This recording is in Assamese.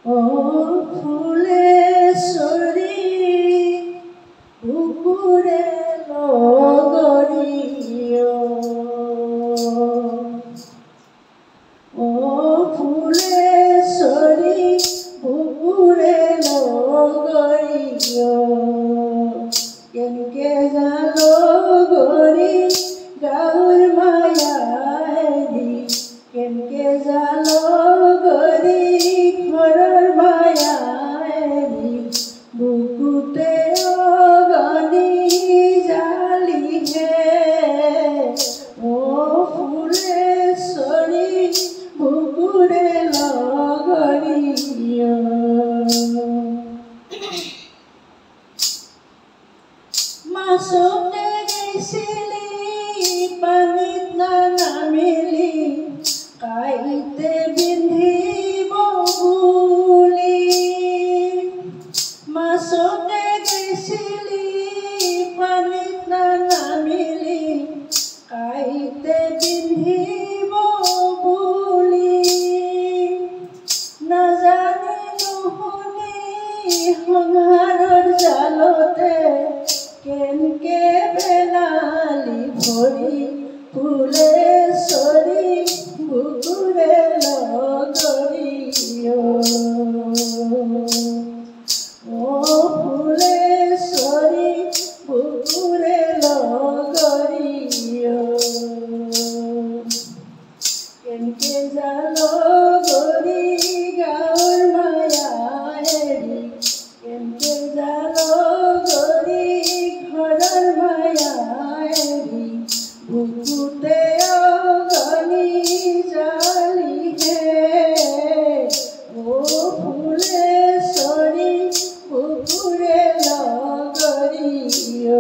ও ফুলেশ্বরী পুকুরে লগরিও ও ফুলেশ্বরী পুকুরে লগরিও কেনকে জালো গরি গাউর মায়ারি কেনকে জালো গরি ঘরের মায়ারি বুকুতে অগনি জালি হে ও ফুলেশ্বরী পুকুরে লগরিও মাছতে গেছিলি পানীত নানামিলি কাইতে বিন্ধিব বুলি মাছতে গেছিলি পানীত নানামিলি কাইতে বিন্ধিব বুলি নাজানি নুশুনি সংসাৰৰ জালতে কেনকে পেলালি ভৰি ফুলেশ্বৰী পুকুৰে লগৰিও ও ফুলেশ্বৰী পুকুৰে লগৰিও কেনকে জালো গৰি গাঁৱৰ মায়াৰি কেনকে জালো গৰি ঘৰৰ মায়াৰি বুকুতে অগনি জালি হে ও ফুলেশ্বৰী পুকুৰে লগৰিও